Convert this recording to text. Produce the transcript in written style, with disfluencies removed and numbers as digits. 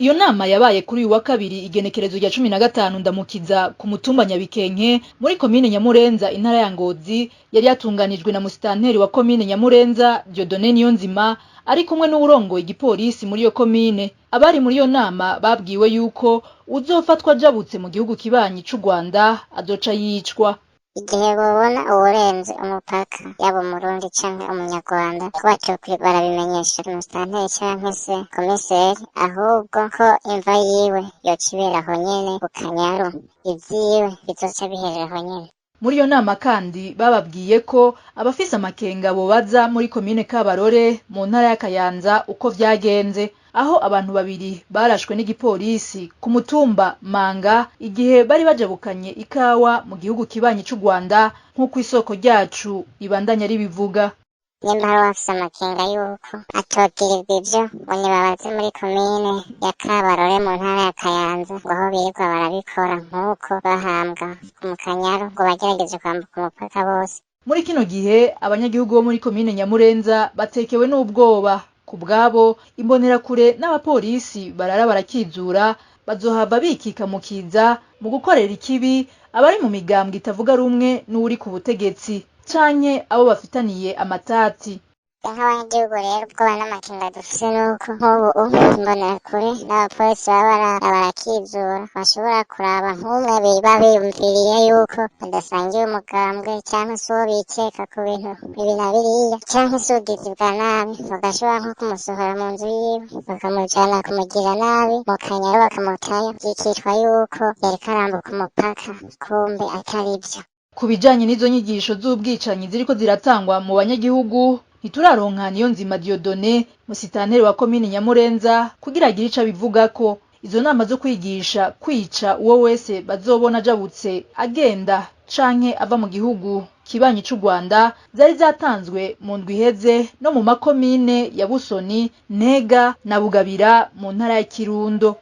Iyo nama yabaye kuri uyu wa kabiri igenekerezo rya 15 ndamukiza ku mutumba Nyabikenke muri komine Nyamurenza intara ya Ngozi, yari yatunganijwe na musitanteri wa komine Nyamurenza Dieudonné Niyonzima ari kumwe n'uwurongoye igipolisi muri iyo komine. Abari muri iyo nama babwiwe yuko uzofatwa ajabutse mu gihugu kibanyi c'u Rwanda azoca yicwa. Igihe bobona uwurenze umupaka yaba umurundi canke umunyarwanda kuba barabimenyesha umusitanteri canke se komiseri, ahubwo ko imva yiwe yocibera aho nyene ku Kanyaru, ivyiwe bizoca biherera aho nyene. Muri iyo nama kandi bababwiye ko abafise amakenga bobaza muri komine Kabarore mu ntara ya Kayanza uko vyagenze, aho abantu babiri barashwe n'igipolisi ku mutumba Manga igihe bari bajabukanye ikawa mu gihugu kibanyi c'u Rwanda, nk'uko isoko ryacu ibandanya ribivuga. Nimba hari uwafise amakenga yuko atogirirwa ivyo ngo nibabaze muri komine ya Kabarore mu ntara ya Kayanza ngo aho birirwa barabikora nk'uko bahambwa mu Kanyaru ngo bagerageje kwambuka umupaka bose. Muri kino gihe abanyagihugu bo muri komine Nyamurenza batekewe n'ubwoba. Ku bwabo imbonerakure n'abapolisi barara barakizura bazohava bikika mu kiza mu gukorera ikibi abari mu migambwe itavuga rumwe n'uri ku butegetsi canke abo bafitaniye amatati. Nk'abanyagihugu rero ubwoba n'amakenga dufise nuko nk'ubu imbonerakure n'abapolisi baba barakizura bashobora kuraba nk'umwe biba biyumviriye yuko badasangiye umugambwe canke se uwo bikeka ku bintu ibi na biriya canke se ubugizi bwa nabi bagashobora nko kumusohora mu nzu yiwe bakamujana kumugira nabi mu Kanyaru bakamutayo vyikitwa yuko yariko arambuka umupaka kumbe atari vyo. Ku bijanye n'izo nyigisho z'ubwicanyi ziriko ziratangwa mu banyagihugu ntituraronka Niyonzima Dieudonné musitanteri wa komine Nyamurenza kugira agire ico abivugako. Izo nama zo kwigisha kwica uwo wese bazobona ajabutse agenda canke ava mu gihugu kibanyi c'u Rwanda zari zatanzwe mu ndwi iheze no mu makomine ya Busoni, Ntega na Bugabira mu ntara ya Kirundo.